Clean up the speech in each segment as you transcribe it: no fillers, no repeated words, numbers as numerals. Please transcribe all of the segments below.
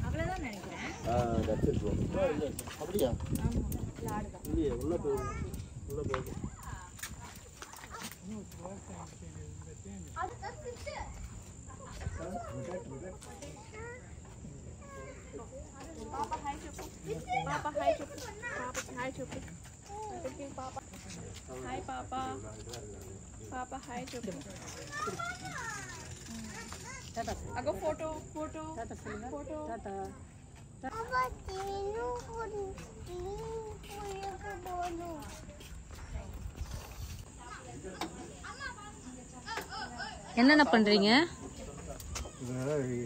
அவ்வளவுதான் நினைக்கிறேன். அப்படியா? இல்லையே, உள்ள போகுது. Papa hi Chupu. Papa hi Chupu. Papa hi Chupu. Papa. Hi Papa. Papa hi Chupu. Tata. Ago photo. Tata filma. Photo. Tata. Papa tenu puri. என்னென்ன பண்றீங்க?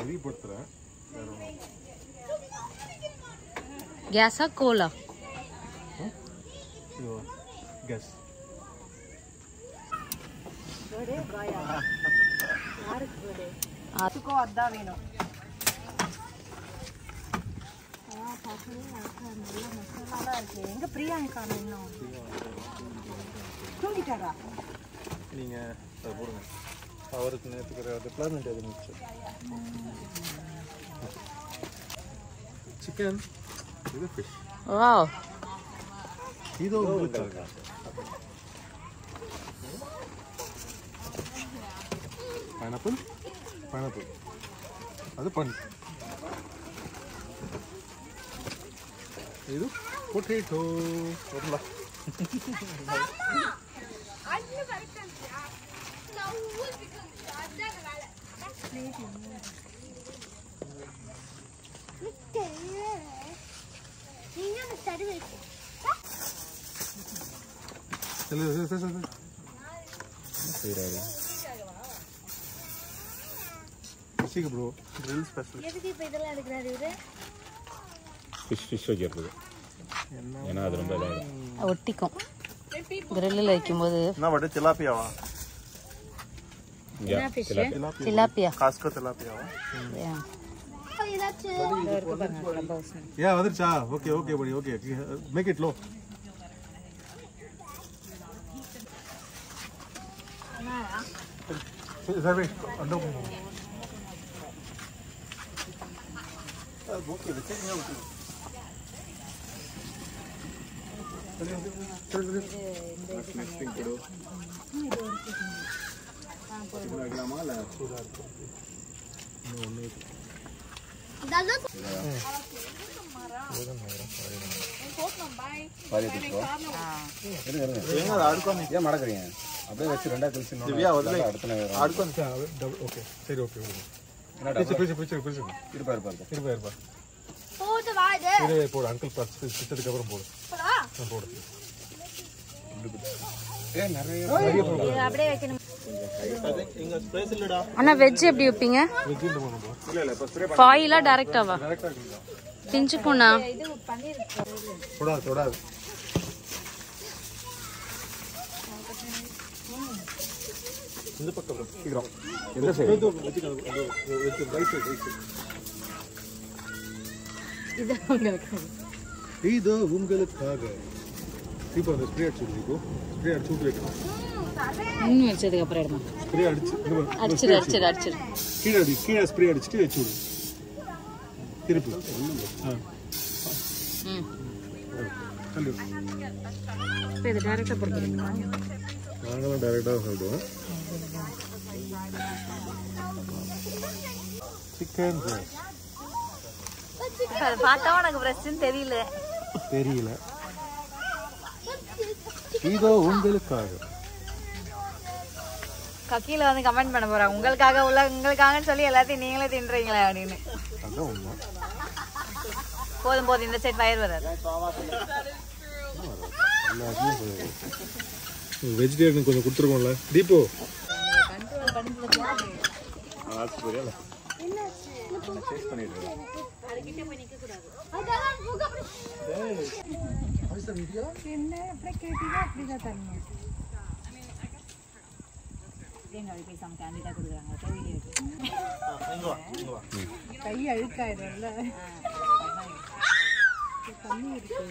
எரி போடுறேன். கேஸா கோலா? கேஸ். பர்த்டே பாயா. யாருக்கு பர்த்டே? அதுக்கு அதான் வேணும். நல்ல மசாலா இருக்கு. எங்க பிரியாங்கா இன்னும் தூங்கிட்டாரா? நீங்க அதை போடுங்க. அவருக்கு நேற்றுக்கிற டிப்ளாய்மெண்ட் எது இருந்துச்சு. சிக்கன், இது ஃபிஷ். வாவ். இது உங்களுக்கு பைனாப்பிள் அது பண்ணு. இது பொட்டேட்டோ. வரல ப்ரோ grill special. எதுக்கு இப்ப இதெல்லாம் எடுக்கறாரு இவரு? ஃபிஷ் வைக்கிறது. ஏன்னா அது ரொம்ப ஒட்டிக்கும். கிரில்லில் வைக்கும்போது. என்ன வடை திலாப்பியாவா? என்ன ஃபிஷ்? திலாப்பியா. காஸ்கோ திலாப்பியாவா? Yeah, வந்துருச்சா? Okay buddy, okay. Make it low. சரி அண்டோ போங்க. ஓகே வெச்சீங்க ஓகே. நெக்ஸ்ட் திங் கொடு. இது வைக்கலாமா இல்ல சூடா இருக்கு? ஒண்ணே ஏன் மடக்குறீங்க? அப்படியே வச்சு ரெண்டா கழிச்சு ஓகே சரி ஓகே இருப்பா போடு அங்கிள் பிடிச்சதுக்கு அப்புறம் போடு போடு. அண்ணா வெஜ் எப்படி வைப்பீங்க? ஃபாயிலா டைரக்டாவா? பிஞ்சுக்கும்ண்ணா. தொடாது இந்த பக்கம் சீக்கிரம் எந்த சைடு இது உங்களுக்காக இப்போ அந்த ஸ்ப்ரே அடிச்சு வைக்கணும். இன்னும் வச்சதுக்கு அப்புறம் எடுமா. ஸ்ப்ரே அடிச்சிரு. கீழே ஸ்ப்ரே அடிச்சுட்டு வச்சு விடு. திருப்பி இது டைரக்டா போடுறீங்களா? நாங்களும் டைரக்டாக சாப்பிடுவோம். சிக்கன் பார்த்தா உனக்கு பிரச்சனை தெரியல. இதோ உங்களுக்காக. கீழே வந்து கமெண்ட் பண்ண போறாங்க, உங்களுக்காகன்னு சொல்லி எல்லாத்தையும் நீங்களே தின்றீங்களே அப்படின்னு. போதும் இந்த சைட் ஃபயர் வராது. வெஜிடேரியன் கொஞ்சம் கொடுத்துருக்கோம்ல தீபோ. கை அழுக்காயிரும்ல. தண்ணி இருக்கு.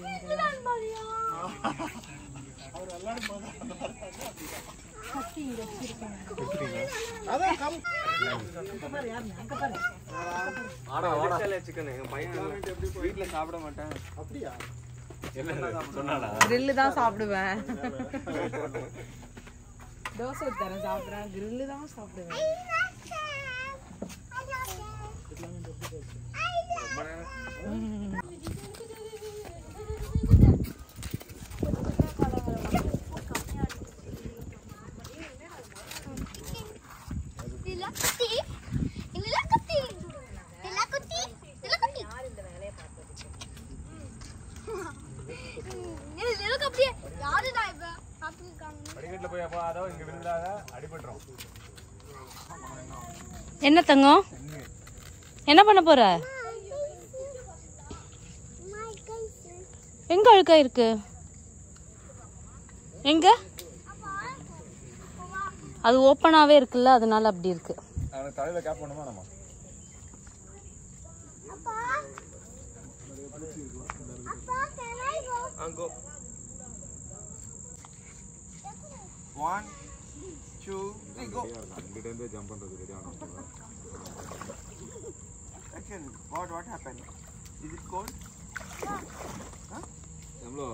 வீட்டுல சாப்பிட மாட்டேன். அப்படியா? கிரில்லு தான் சாப்பிடுவேன். தோசை ஊத்தான சாப்பிடுறேன், கிரில்லு தான் சாப்பிடுவேன். என்ன தங்கம், என்ன பண்ண போற? எங்க அழுக்கா இருக்கு? எங்க? அது ஓப்பனாவே இருக்குல்ல, அதனால அப்படி இருக்கு. தலையில கேப் பண்ணுமா நம்ம? Go. 1, 2, 3, go. Jump பண்றது ரெடியா Actually, what happened? Is it cold? Huh? எவ்வளோ?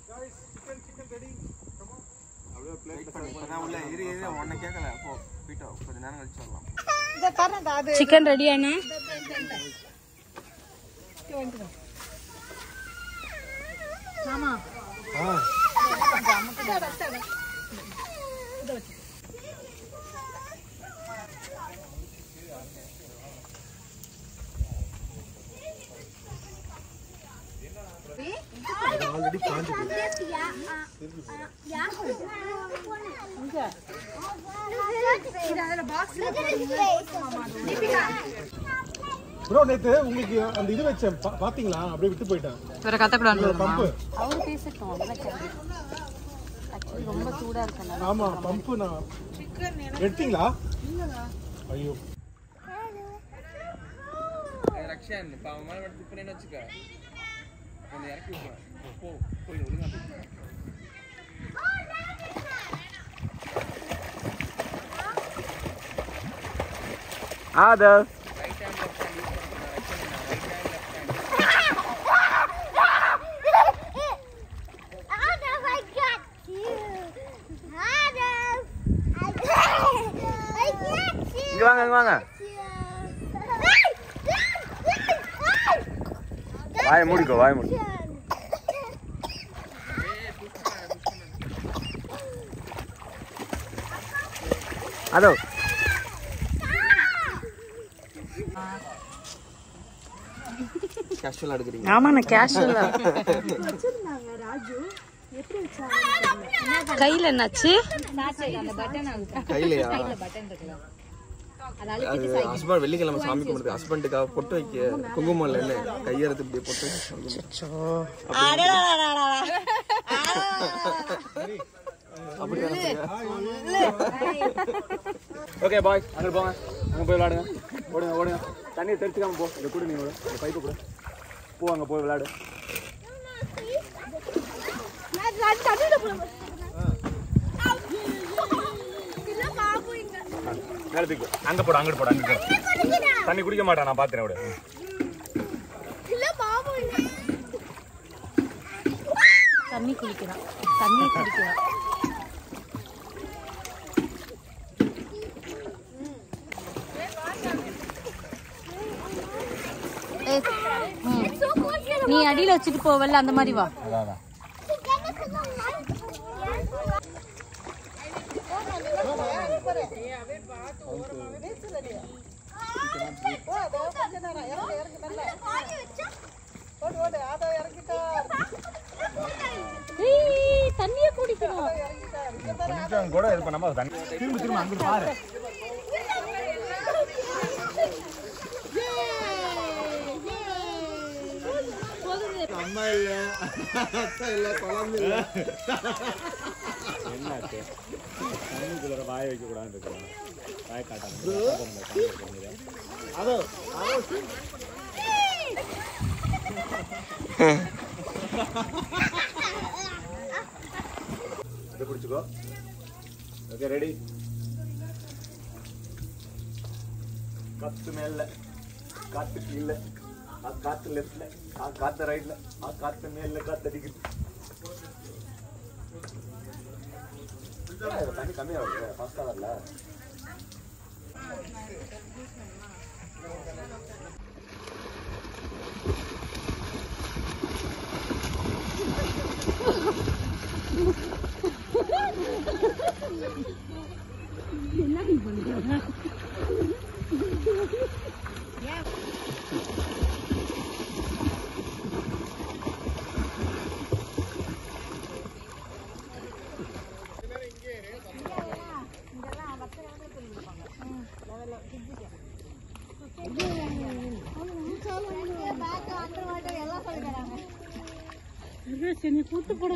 Guys, chicken ready. Come on. அப்படியே பிளேட் பண்ணி. நான் உள்ள இரு ஒண்ணே கேக்கல. போ போய்ட்டு கொஞ்ச நேரம் கழிச்சு வரலாம். சிக்கன் ரெடியாண்ணா? ஆமா. ஆல்ரெடி காஞ்சு ப்ரோ. நேத்து உங்களுக்கு அந்த இது வச்சேன் பாத்தீங்களா? அப்படியே விட்டு போயிட்டேன். வேற கத்தக்கூடாது. பம்பு அவங்க பேசட்டும். ரொம்ப சூடா இருக்கு. ஆமா, பம்பு நான் எடுத்தீங்களா? ஐயோ ரக்ஷன் பாவம் மேல வந்து திப்பனேன்னு வச்சுக்க. அந்த இறக்கி விட்டுறேன். போ போய் ஒழுங்கா போ. Author right hand left hand use பண்ணுங்க. இங்க வாங்க, இங்க வாங்க. வாயை மூடிக்கோ, வாயை மூடி. அதோ கேஷுவலா எடுக்குறீங்க. ஆமா, நான் கேஷுவலா. கையில என்னாச்சு? கையிலயா? அது ஹஸ்பண்ட் வெள்ளிக்கிழமை சாமி கும்பிடுது. ஹஸ்பண்டுக்காக பொட்டு வைக்க குங்குமம் இல்ல, கையெழுத்து இப்படி பொட்டு ஓகே பாய், அங்க போங்க, அங்க போய் விளையாடுங்க. ஓடுங்க ஓடுங்க, தண்ணியை தெரிச்சுக்காம போ. இந்த கூட நீ இந்த பைப்பு கூட போ, அங்க போய் விளையாடு. மேலத்துக்கு அங்க போட, அங்கிட்டு போட, அங்கிட்டு போட. தண்ணி குடிக்க மாட்டான், நான் பாத்துறேன். விட தண்ணி குடிக்கிறான், தண்ணி குடிக்கிறான். நீ அடியில வச்சுட்டு போவல்ல, அந்த மாதிரி வா. தண்ணிய குடிக்கணும். கொஞ்சம் கூட இது பண்ணாம தண்ணி திரும்ப திரும்ப அங்க பாரு. அம்மா இல்ல, அத்தா இல்ல, குழந்தை இல்ல. என்னாச்சு? தண்ணிக்குள்ள வாய வைக்க கூடாது, வாய காட்டாம. அதோ இதை பிடிச்சிக்கோ. Okay ready. காத்து மேல, காத்து கீழே, காத்து லெஃப்ட்ல, காத்து ரைட்ல, காத்து மேல, காத்து அடிக்குது. தண்ணி கம்மியாகுது, ஃபாஸ்டா வரல. கூட்டு போட